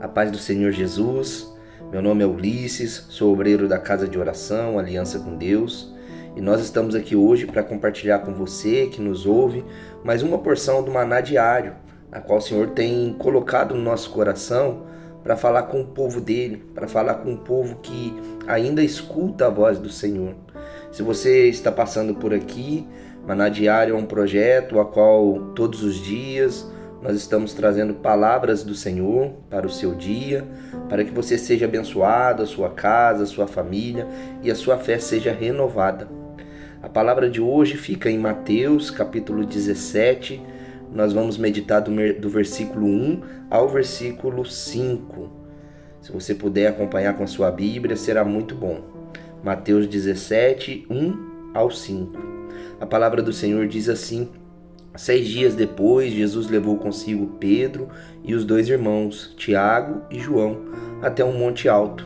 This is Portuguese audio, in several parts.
A paz do Senhor Jesus. Meu nome é Ulisses, sou obreiro da Casa de Oração, Aliança com Deus, e nós estamos aqui hoje para compartilhar com você que nos ouve mais uma porção do maná diário, a qual o Senhor tem colocado no nosso coração para falar com o povo dele, para falar com o povo que ainda escuta a voz do Senhor. Se você está passando por aqui, Maná Diário é um projeto a qual todos os dias nós estamos trazendo palavras do Senhor para o seu dia, para que você seja abençoado, a sua casa, a sua família e a sua fé seja renovada. A palavra de hoje fica em Mateus, capítulo 17. Nós vamos meditar do versículo 1 ao versículo 5. Se você puder acompanhar com a sua Bíblia, será muito bom. Mateus 17, 1 ao 5. A palavra do Senhor diz assim: 6 dias depois, Jesus levou consigo Pedro e os 2 irmãos, Tiago e João, até um monte alto.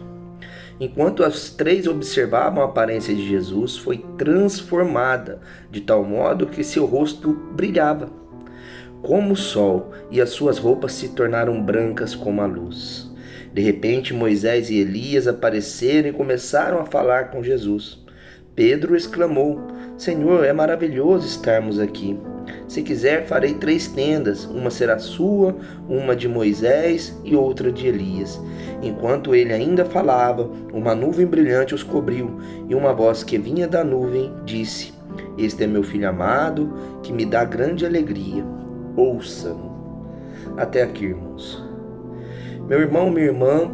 Enquanto as 3 observavam a aparência de Jesus, foi transformada de tal modo que seu rosto brilhava como o sol, e as suas roupas se tornaram brancas como a luz. De repente, Moisés e Elias apareceram e começaram a falar com Jesus. Pedro exclamou: Senhor, é maravilhoso estarmos aqui. Se quiser, farei 3 tendas, uma será sua, uma de Moisés e outra de Elias. Enquanto ele ainda falava, uma nuvem brilhante os cobriu, e uma voz que vinha da nuvem disse: Este é meu filho amado, que me dá grande alegria. Ouça-no. Até aqui, irmãos. Meu irmão, minha irmã,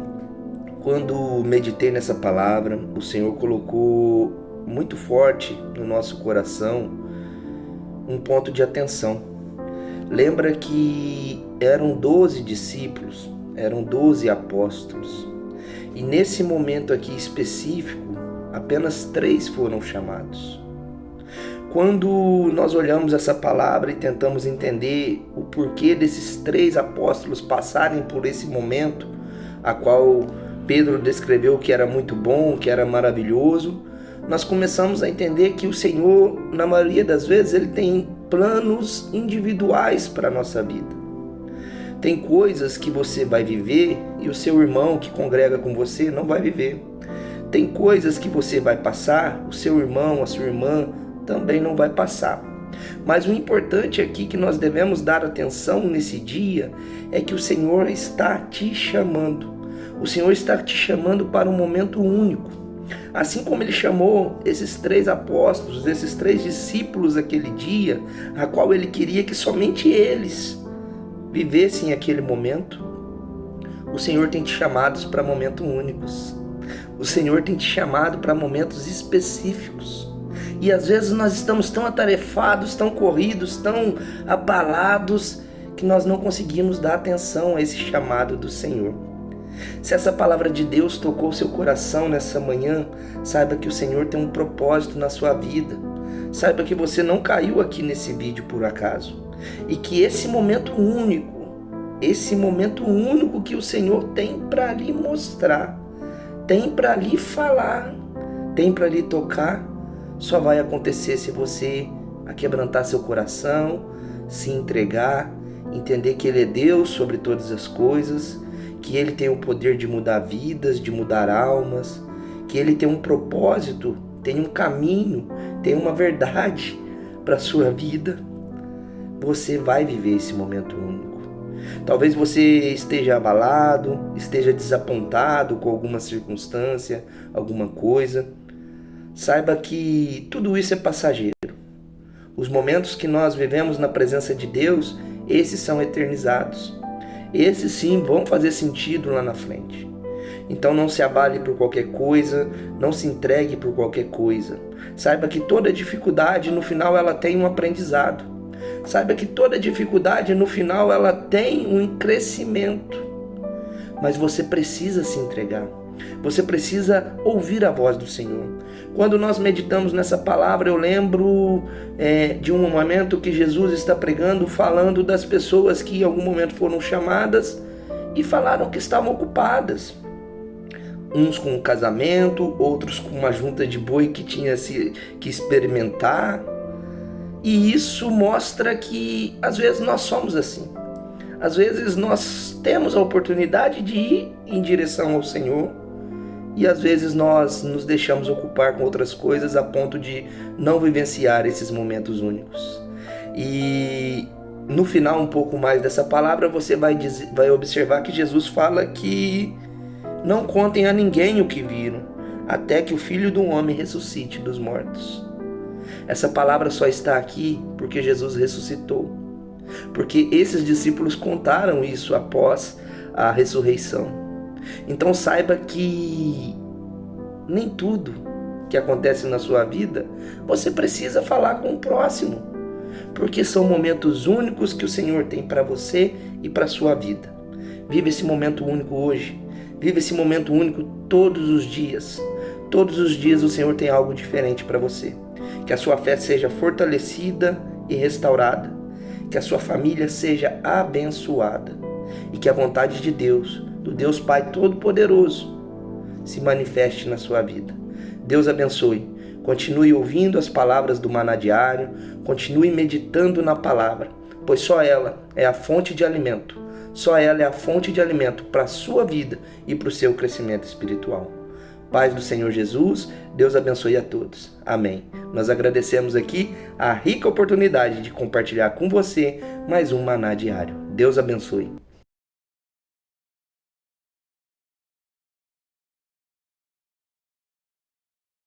quando meditei nessa palavra, o Senhor colocou muito forte no nosso coração um ponto de atenção. Lembra que eram 12 discípulos, eram 12 apóstolos, e nesse momento aqui específico, apenas 3 foram chamados. Quando nós olhamos essa palavra e tentamos entender o porquê desses 3 apóstolos passarem por esse momento, a qual Pedro descreveu que era muito bom, que era maravilhoso, nós começamos a entender que o Senhor, na maioria das vezes, Ele tem planos individuais para a nossa vida. Tem coisas que você vai viver e o seu irmão que congrega com você não vai viver. Tem coisas que você vai passar, o seu irmão, a sua irmã também não vai passar. Mas o importante aqui que nós devemos dar atenção nesse dia é que o Senhor está te chamando. O Senhor está te chamando para um momento único. Assim como Ele chamou esses 3 apóstolos, esses 3 discípulos aquele dia, a qual Ele queria que somente eles vivessem aquele momento, o Senhor tem te chamado para momentos únicos. O Senhor tem te chamado para momentos específicos. E às vezes nós estamos tão atarefados, tão corridos, tão abalados, que nós não conseguimos dar atenção a esse chamado do Senhor. Se essa palavra de Deus tocou seu coração nessa manhã, saiba que o Senhor tem um propósito na sua vida. Saiba que você não caiu aqui nesse vídeo por acaso. E que esse momento único que o Senhor tem para lhe mostrar, tem para lhe falar, tem para lhe tocar, só vai acontecer se você aquebrantar seu coração, se entregar, entender que Ele é Deus sobre todas as coisas, que Ele tem o poder de mudar vidas, de mudar almas, que Ele tem um propósito, tem um caminho, tem uma verdade para a sua vida. Você vai viver esse momento único. Talvez você esteja abalado, esteja desapontado com alguma circunstância, alguma coisa. Saiba que tudo isso é passageiro. Os momentos que nós vivemos na presença de Deus, esses são eternizados. Esses sim vão fazer sentido lá na frente. Então não se abale por qualquer coisa, não se entregue por qualquer coisa. Saiba que toda dificuldade no final ela tem um aprendizado. Saiba que toda dificuldade no final ela tem um crescimento. Mas você precisa se entregar. Você precisa ouvir a voz do Senhor. Quando nós meditamos nessa palavra, eu lembro de um momento que Jesus está pregando, falando das pessoas que em algum momento foram chamadas e falaram que estavam ocupadas. Uns com um casamento, outros com uma junta de boi que tinha que experimentar. E isso mostra que às vezes nós somos assim. Às vezes nós temos a oportunidade de ir em direção ao Senhor e às vezes nós nos deixamos ocupar com outras coisas a ponto de não vivenciar esses momentos únicos. E no final, um pouco mais dessa palavra, você vai observar que Jesus fala que não contem a ninguém o que viram, até que o Filho do Homem ressuscite dos mortos. Essa palavra só está aqui porque Jesus ressuscitou. Porque esses discípulos contaram isso após a ressurreição. Então saiba que nem tudo que acontece na sua vida você precisa falar com o próximo, porque são momentos únicos que o Senhor tem para você e para a sua vida. Vive esse momento único hoje. Vive esse momento único todos os dias. Todos os dias o Senhor tem algo diferente para você. Que a sua fé seja fortalecida e restaurada. Que a sua família seja abençoada. E que a vontade de Deus, do Deus Pai Todo-Poderoso, se manifeste na sua vida. Deus abençoe. Continue ouvindo as palavras do Maná Diário. Continue meditando na palavra, pois só ela é a fonte de alimento. Só ela é a fonte de alimento para a sua vida e para o seu crescimento espiritual. Paz do Senhor Jesus, Deus abençoe a todos. Amém. Nós agradecemos aqui a rica oportunidade de compartilhar com você mais um Maná Diário. Deus abençoe.